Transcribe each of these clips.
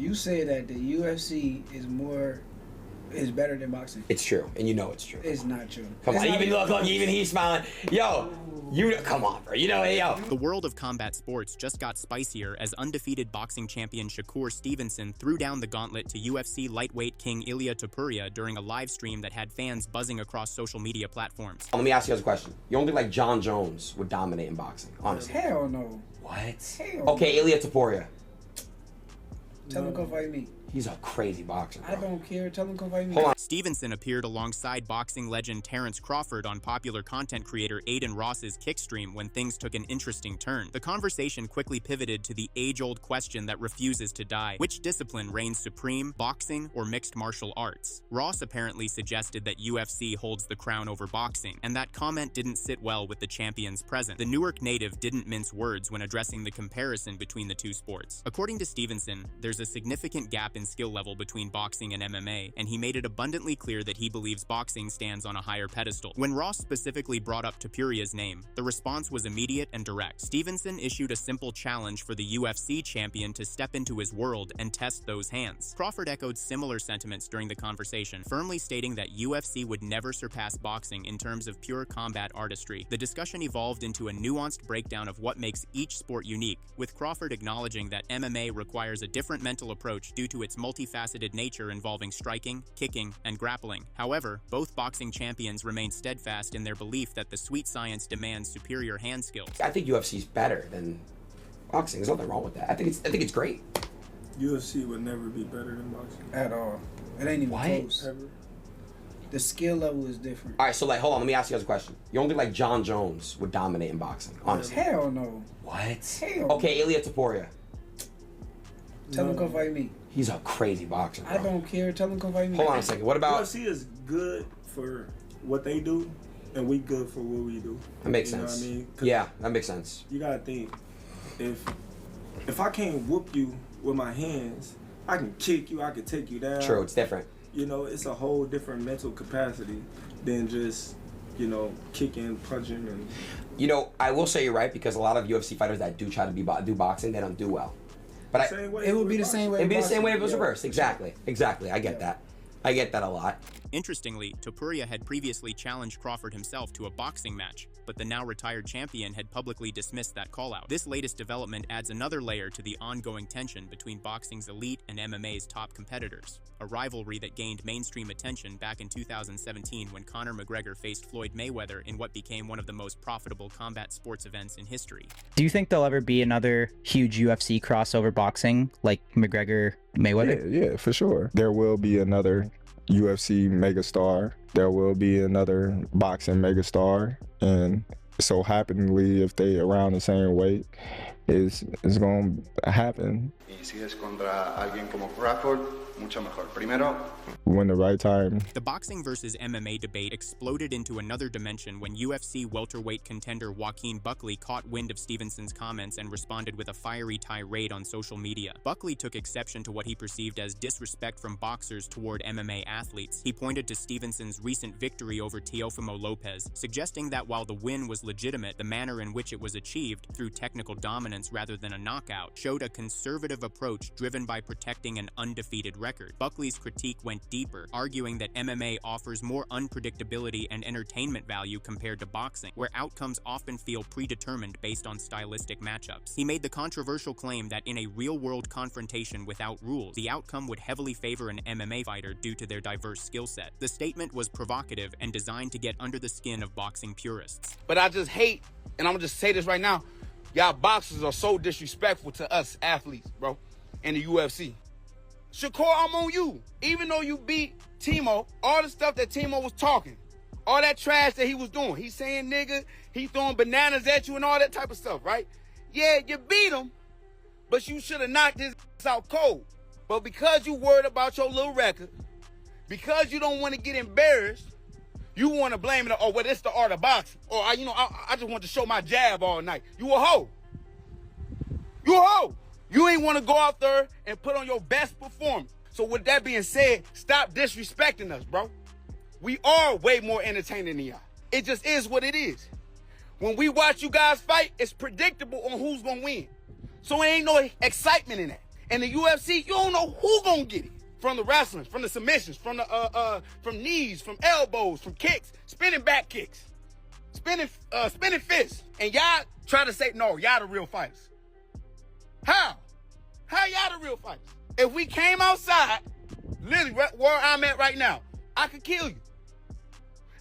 You say that the UFC is better than boxing. It's true, and you know it's true. It's not true. Come on, even he's smiling. Yo, come on, bro. Yo. The world of combat sports just got spicier as undefeated boxing champion Shakur Stevenson threw down the gauntlet to UFC lightweight king Ilia Topuria during a live stream that had fans buzzing across social media platforms. Let me ask you guys a question. You don't think like Jon Jones would dominate in boxing, honestly? Hell no. What? Hell okay, Ilia Topuria. Tell him come fight me. He's a crazy boxer, bro. I don't care. Tell him come fight me. Hold on. Stevenson appeared alongside boxing legend Terence Crawford on popular content creator Adin Ross's Kickstream when things took an interesting turn. The conversation quickly pivoted to the age-old question that refuses to die. Which discipline reigns supreme, boxing or mixed martial arts? Ross apparently suggested that UFC holds the crown over boxing, and that comment didn't sit well with the champions present. The Newark native didn't mince words when addressing the comparison between the two sports. According to Stevenson, there's a significant gap in skill level between boxing and MMA, and he made it abundantly clear that he believes boxing stands on a higher pedestal. When Ross specifically brought up Topuria's name, the response was immediate and direct. Stevenson issued a simple challenge for the UFC champion to step into his world and test those hands. Crawford echoed similar sentiments during the conversation, firmly stating that UFC would never surpass boxing in terms of pure combat artistry. The discussion evolved into a nuanced breakdown of what makes each sport unique, with Crawford acknowledging that MMA requires a different mental approach due to its multifaceted nature involving striking, kicking, and grappling. However, both boxing champions remain steadfast in their belief that the sweet science demands superior hand skills. I think UFC's better than boxing. There's nothing wrong with that. I think it's great. UFC would never be better than boxing. At all. It ain't even What? close. Ever. The skill level is different. All right, so like, hold on. Let me ask you guys a question. You don't think like Jon Jones would dominate in boxing, honestly? Hell no. What? Hell okay, Ilia Topuria. Tell him come fight me. He's a crazy boxer, bro. I don't care. Tell him come fight me. Hold on a second. What about... UFC is good for what they do, and we good for what we do. That makes you sense. Know what I mean? Yeah, that makes sense. You gotta think, if I can't whoop you with my hands, I can kick you, I can take you down. True, it's different. You know, it's a whole different mental capacity than just, you know, kicking, punching, and... You know, I will say you're right, because a lot of UFC fighters that do try to do boxing, they don't do well. But it would be the same way. It'd be the same way if it was reversed. Exactly. I get that. I get that a lot. Interestingly, Topuria had previously challenged Crawford himself to a boxing match, but the now retired champion had publicly dismissed that call-out. This latest development adds another layer to the ongoing tension between boxing's elite and MMA's top competitors, a rivalry that gained mainstream attention back in 2017 when Conor McGregor faced Floyd Mayweather in what became one of the most profitable combat sports events in history. Do you think there'll ever be another huge UFC crossover boxing like McGregor-Mayweather? Yeah, for sure. There will be another UFC megastar. There will be another boxing megastar, and so happenly, if they around the same weight, it's going to happen. Y si es contra alguien como Crawford, mucho mejor. Primero, when the right time. The boxing versus MMA debate exploded into another dimension when UFC welterweight contender Joaquin Buckley caught wind of Stevenson's comments and responded with a fiery tirade on social media. Buckley took exception to what he perceived as disrespect from boxers toward MMA athletes. He pointed to Stevenson's recent victory over Teofimo Lopez, suggesting that while the win was legitimate, the manner in which it was achieved, through technical dominance rather than a knockout, showed a conservative approach driven by protecting an undefeated record. Buckley's critique went deeper, arguing that MMA offers more unpredictability and entertainment value compared to boxing, where outcomes often feel predetermined based on stylistic matchups. He made the controversial claim that in a real-world confrontation without rules, the outcome would heavily favor an MMA fighter due to their diverse skill set. The statement was provocative and designed to get under the skin of boxing purists. But I just hate, and I'm gonna just say this right now, y'all boxers are so disrespectful to us athletes, bro, in the UFC. Shakur, I'm on you. Even though you beat Timo, all the stuff that Timo was talking, all that trash that he was doing, he's saying nigga, he throwing bananas at you and all that type of stuff, right? Yeah, you beat him, but you should have knocked his out cold. But because you worried about your little record, because you don't want to get embarrassed, you want to blame it, oh, well, it's the art of boxing. Or, I just want to show my jab all night. You a hoe. You a hoe. You ain't want to go out there and put on your best performance. So with that being said, stop disrespecting us, bro. We are way more entertaining than y'all. It just is what it is. When we watch you guys fight, it's predictable on who's going to win. So there ain't no excitement in that. In the UFC, you don't know who gonna get it. From the wrestling, from the submissions, from knees, from elbows, from kicks, spinning back kicks, spinning fists. And y'all try to say, no, y'all the real fighters. How? How y'all the real fighters? If we came outside, literally where I'm at right now, I could kill you.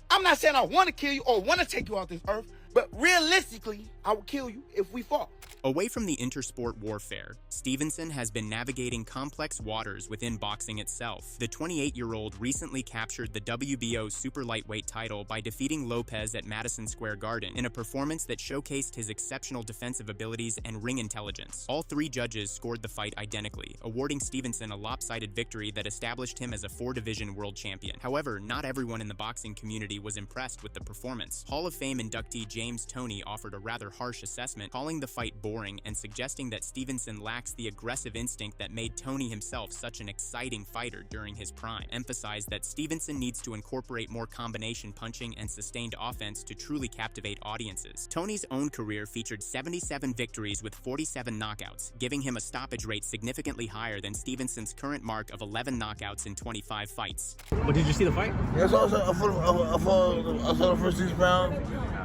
I'm not saying I want to kill you or want to take you off this earth, but realistically, I would kill you if we fought. Away from the intersport warfare, Stevenson has been navigating complex waters within boxing itself. The 28-year-old recently captured the WBO super lightweight title by defeating Lopez at Madison Square Garden in a performance that showcased his exceptional defensive abilities and ring intelligence. All three judges scored the fight identically, awarding Stevenson a lopsided victory that established him as a 4-division world champion. However, not everyone in the boxing community was impressed with the performance. Hall of Fame inductee James Toney offered a rather harsh assessment, calling the fight boring and suggesting that Stevenson lacks the aggressive instinct that made Toney himself such an exciting fighter during his prime. Emphasized that Stevenson needs to incorporate more combination punching and sustained offense to truly captivate audiences. Toney's own career featured 77 victories with 47 knockouts, giving him a stoppage rate significantly higher than Stevenson's current mark of 11 knockouts in 25 fights. But did you see the fight? Yes, I saw the first 6 rounds.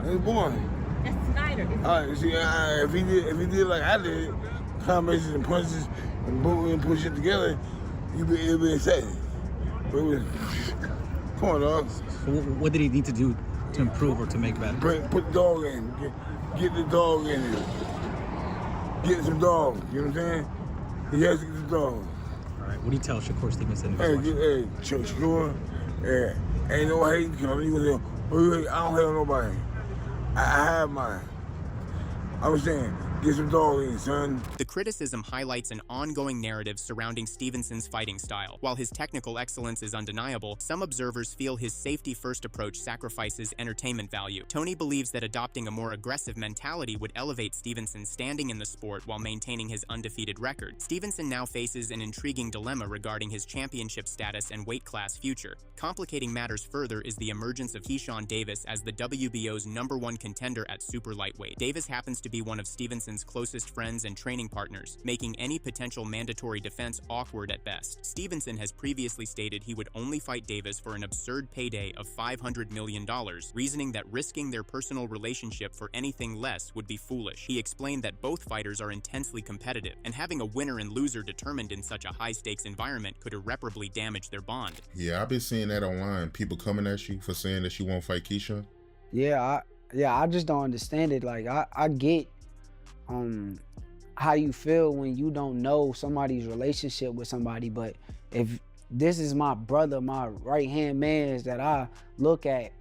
It was boring. All right, see, if he did like I did, combinations and punches and boom and push it together, it'd be exciting. But it was, come on, dog. So what did he need to do to improve or to make better? Put the dog in. Get the dog in it. Get some dog. You know what I'm saying? He has to get the dog. All right. What do you tell Shakur Stevenson? Hey, Shakur. Yeah. Ain't no hate. I don't hate on nobody. I have mine. I was saying, get some dog in, son. The criticism highlights an ongoing narrative surrounding Stevenson's fighting style. While his technical excellence is undeniable, some observers feel his safety-first approach sacrifices entertainment value. Toney believes that adopting a more aggressive mentality would elevate Stevenson's standing in the sport while maintaining his undefeated record. Stevenson now faces an intriguing dilemma regarding his championship status and weight class future. Complicating matters further is the emergence of Keyshawn Davis as the WBO's #1 contender at super lightweight. Davis happens to be one of Stevenson's closest friends and training partners, making any potential mandatory defense awkward at best. Stevenson has previously stated he would only fight Davis for an absurd payday of $500 million, reasoning that risking their personal relationship for anything less would be foolish. He explained that both fighters are intensely competitive, and having a winner and loser determined in such a high-stakes environment could irreparably damage their bond. Yeah, I've been seeing that online. People coming at you for saying that you won't fight Keyshawn. Yeah, I just don't understand it. Like, I get how you feel when you don't know somebody's relationship with somebody, but if this is my brother, my right-hand man that I look at,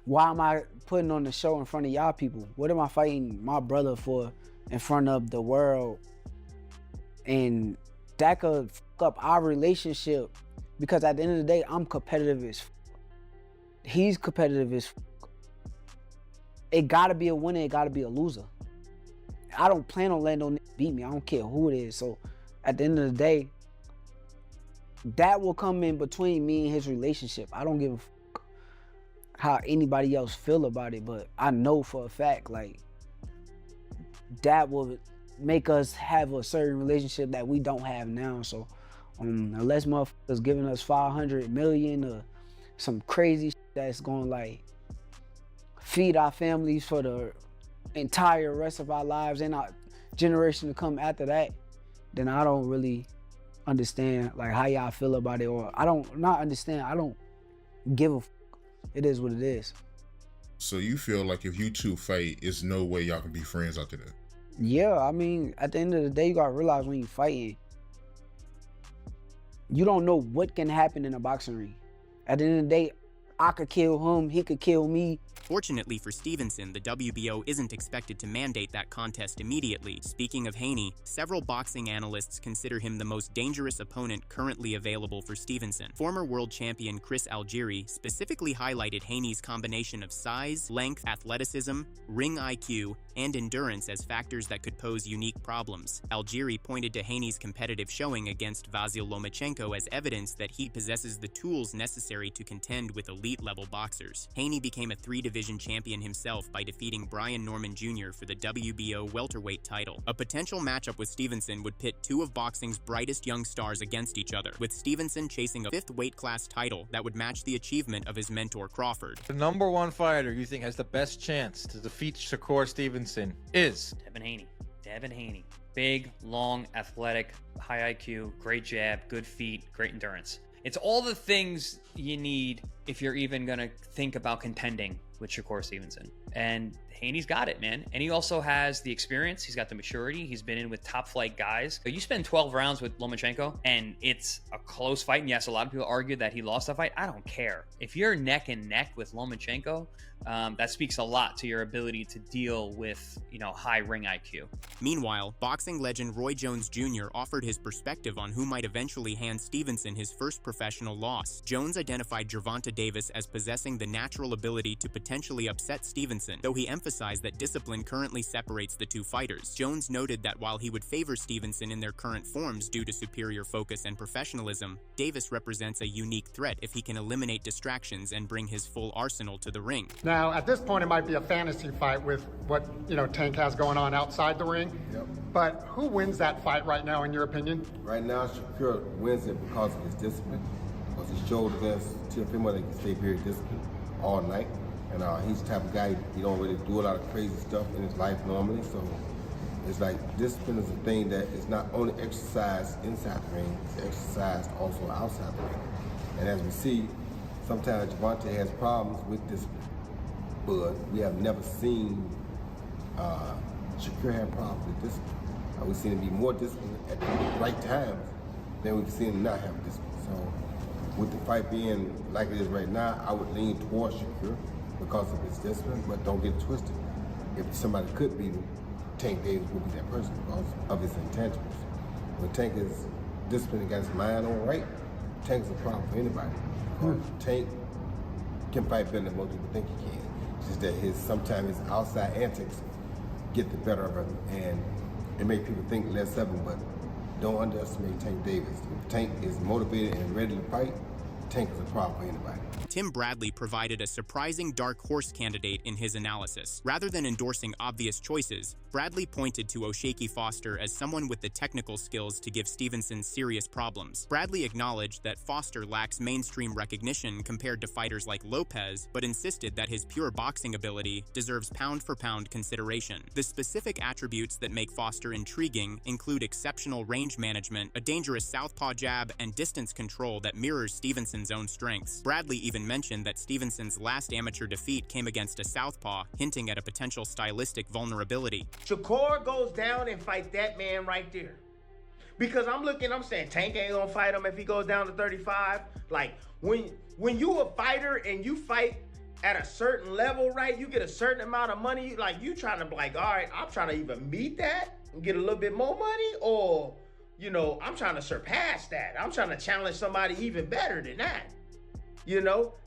why am I putting on the show in front of y'all people? What am I fighting my brother for in front of the world? And that could fuck up our relationship, because at the end of the day, I'm competitive as fuck. He's competitive as fuck. It gotta be a winner, it gotta be a loser. I don't plan on letting no nigga beat me. I don't care who it is. So at the end of the day, that will come in between me and his relationship. I don't give a fuck how anybody else feel about it, but I know for a fact, like, that will make us have a certain relationship that we don't have now. So unless motherfuckers giving us $500 million or some crazy shit that's gonna like feed our families for the entire rest of our lives and our generation to come after that, then I don't really understand like how y'all feel about it. Or I don't give a fuck. It is what it is. So you feel like if you two fight, it's no way y'all can be friends after that? Yeah, I mean, at the end of the day, you gotta realize when you fighting, you don't know what can happen in a boxing ring. At the end of the day, I could kill him, he could kill me. Fortunately for Stevenson, the WBO isn't expected to mandate that contest immediately. Speaking of Haney, several boxing analysts consider him the most dangerous opponent currently available for Stevenson. Former world champion Chris Algieri specifically highlighted Haney's combination of size, length, athleticism, ring IQ, and endurance as factors that could pose unique problems. Algieri pointed to Haney's competitive showing against Vasyl Lomachenko as evidence that he possesses the tools necessary to contend with elite-level boxers. Haney became a 3-division division champion himself by defeating Brian Norman Jr. for the WBO welterweight title. A potential matchup with Stevenson would pit two of boxing's brightest young stars against each other, with Stevenson chasing a 5th weight class title that would match the achievement of his mentor Crawford. The number one fighter you think has the best chance to defeat Shakur Stevenson is? Devin Haney. Devin Haney. Big, long, athletic, high IQ, great jab, good feet, great endurance. It's all the things you need if you're even going to think about contending with Shakur Stevenson. And Haney's got it, man. And he also has the experience. He's got the maturity. He's been in with top flight guys. You spend 12 rounds with Lomachenko and it's a close fight. And yes, a lot of people argue that he lost that fight. I don't care. If you're neck and neck with Lomachenko, that speaks a lot to your ability to deal with, high ring IQ. Meanwhile, boxing legend Roy Jones Jr. offered his perspective on who might eventually hand Stevenson his first professional loss. Jones identified Gervonta Davis as possessing the natural ability to potentially upset Stevenson, though he emphasized that discipline currently separates the two fighters. Jones noted that while he would favor Stevenson in their current forms due to superior focus and professionalism, Davis represents a unique threat if he can eliminate distractions and bring his full arsenal to the ring. Now, at this point, it might be a fantasy fight with what, Tank has going on outside the ring. Yep. But who wins that fight right now, in your opinion? Right now, Shakur wins it because of his discipline. Because he showed against Teofimo that he can stay very disciplined all night. And he's the type of guy, he don't really do a lot of crazy stuff in his life normally. So it's like discipline is a thing that is not only exercised inside the ring, it's exercised also outside the ring. And as we see, sometimes Gervonta has problems with discipline. But we have never seen Shakur have problems with discipline. We've seen him be more disciplined at the right times than we've seen him not have discipline. So with the fight being like it is right now, I would lean towards Shakur because of his discipline, but don't get it twisted. If somebody could beat him, Tank Davis would be that person because of his intangibles. When Tank is disciplined and got his mind on right, Tank is a problem for anybody. Tank can fight better than most people think he can. It's just that sometimes his outside antics get the better of him and it makes people think less of him, but don't underestimate Tank Davis. If Tank is motivated and ready to fight, Tank is a problem for anybody. Tim Bradley provided a surprising dark horse candidate in his analysis. Rather than endorsing obvious choices, Bradley pointed to O'Shaquie Foster as someone with the technical skills to give Stevenson serious problems. Bradley acknowledged that Foster lacks mainstream recognition compared to fighters like Lopez, but insisted that his pure boxing ability deserves pound-for-pound consideration. The specific attributes that make Foster intriguing include exceptional range management, a dangerous southpaw jab, and distance control that mirrors Stevenson's own strengths. Bradley even mentioned that Stevenson's last amateur defeat came against a southpaw, hinting at a potential stylistic vulnerability. Shakur goes down and fight that man right there. Because I'm saying Tank ain't gonna fight him if he goes down to 35. Like, when you a fighter and you fight at a certain level, right, you get a certain amount of money, like, you trying to be like, all right, I'm trying to either meet that and get a little bit more money, or, I'm trying to surpass that. I'm trying to challenge somebody even better than that.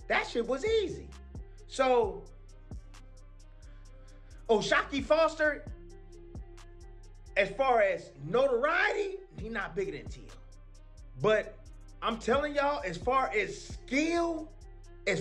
That shit was easy. So, O'Shaquie Foster, as far as notoriety, he not bigger than Tio. But I'm telling y'all, as far as skill, and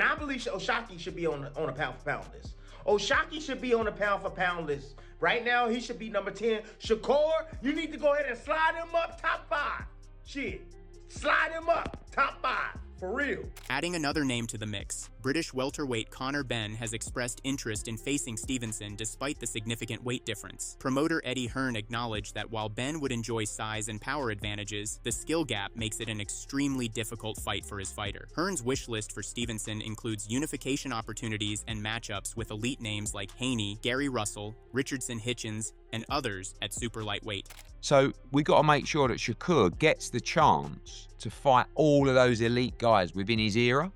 I believe O'Shaquie should be on a pound-for-pound list. O'Shaquie should be on a pound-for-pound list. Right now, he should be number 10. Shakur, you need to go ahead and slide him up top 5. Shit. Slide him up top 5. For real. Adding another name to the mix, British welterweight Conor Benn has expressed interest in facing Stevenson despite the significant weight difference. Promoter Eddie Hearn acknowledged that while Benn would enjoy size and power advantages, the skill gap makes it an extremely difficult fight for his fighter. Hearn's wish list for Stevenson includes unification opportunities and matchups with elite names like Haney, Gary Russell, Richardson Hitchens, and others at super lightweight. So we got to make sure that Shakur gets the chance to fight all of those elite guys within his era,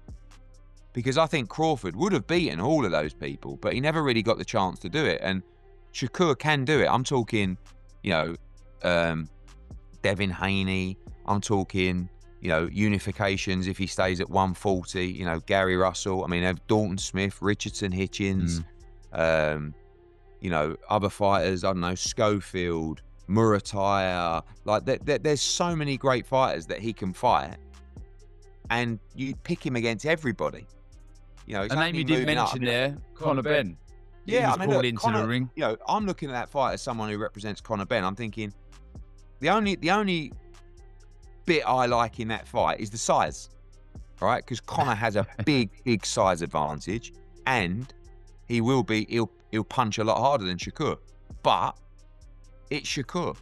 because I think Crawford would have beaten all of those people, but he never really got the chance to do it. And Shakur can do it. I'm talking, Devin Haney. I'm talking, unifications if he stays at 140. Gary Russell. I mean, they have Dalton Smith, Richardson Hitchens. Other fighters. I don't know, Schofield, Murataya, there's so many great fighters that he can fight, and you pick him against everybody. You know, it's a name only you didn't moving up. mention there, Conor Benn. Yeah, he was I mean, called look, into Conor, the ring. You know, I'm looking at that fight as someone who represents Conor Benn. I'm thinking the only bit I like in that fight is the size, right? Because Conor has a big size advantage, and he'll punch a lot harder than Shakur, but it's Shakur,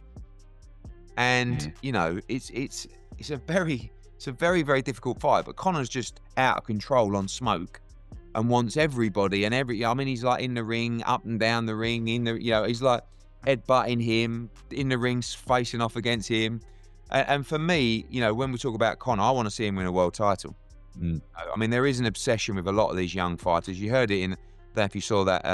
and you know, it's a very difficult fight. But Conor's just out of control on smoke, and wants everybody and I mean, he's like in the ring, up and down the ring, he's like headbutting him in the ring, facing off against him. And for me, you know, when we talk about Conor, I want to see him win a world title. I mean, there is an obsession with a lot of these young fighters. You heard it in, I don't know if you saw that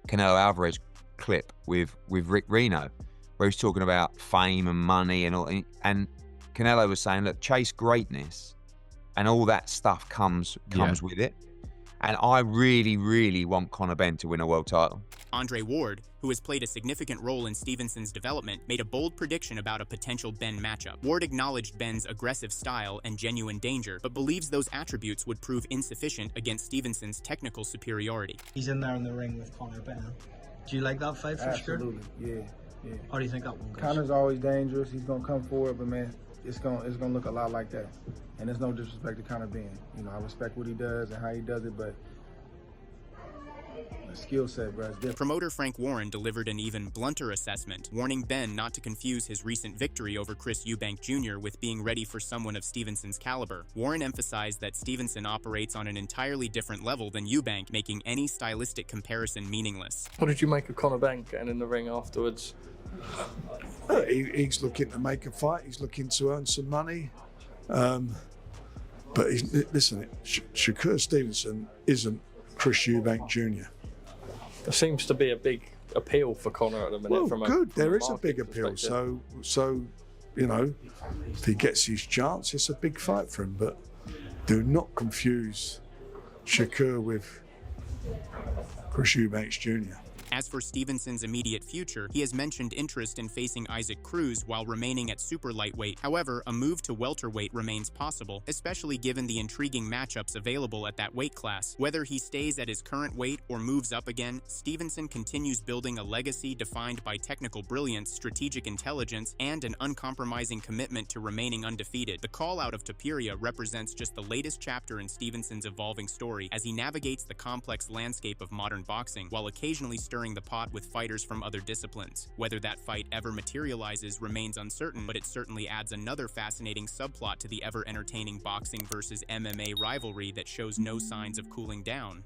Canelo Alvarez clip with Rick Reno, where he's talking about fame and money and all. And Canelo was saying, look, chase greatness, and all that stuff comes with it. And I really want Conor Benn to win a world title. Andre Ward, who has played a significant role in Stevenson's development, made a bold prediction about a potential Benn matchup. Ward acknowledged Benn's aggressive style and genuine danger, but believes those attributes would prove insufficient against Stevenson's technical superiority. He's in there in the ring with Conor Benn. Do you like that fight for sure? Absolutely, yeah. How do you think that one goes? Conor's always dangerous. He's gonna come forward, but man, it's gonna look a lot like that. And there's no disrespect to Conor Benn. You know, I respect what he does and how he does it, but the skill set, bro, is different. Promoter Frank Warren delivered an even blunter assessment, warning Benn not to confuse his recent victory over Chris Eubank Jr. with being ready for someone of Stevenson's caliber. Warren emphasized that Stevenson operates on an entirely different level than Eubank, making any stylistic comparison meaningless. What did you make of Conor Benn getting in the ring afterwards? He's looking to make a fight. He's looking to earn some money. But listen, Shakur Stevenson isn't Chris Eubank Jr. There seems to be a big appeal for Conor at the minute. Well, good. There is a big appeal. So you know, if he gets his chance, it's a big fight for him. But do not confuse Shakur with Chris Eubanks Jr. As for Stevenson's immediate future, he has mentioned interest in facing Isaac Cruz while remaining at super lightweight. However, a move to welterweight remains possible, especially given the intriguing matchups available at that weight class. Whether he stays at his current weight or moves up again, Stevenson continues building a legacy defined by technical brilliance, strategic intelligence, and an uncompromising commitment to remaining undefeated. The call-out of Topuria represents just the latest chapter in Stevenson's evolving story as he navigates the complex landscape of modern boxing, while occasionally stirring the pot with fighters from other disciplines. Whether that fight ever materializes remains uncertain, but it certainly adds another fascinating subplot to the ever-entertaining boxing versus MMA rivalry that shows no signs of cooling down.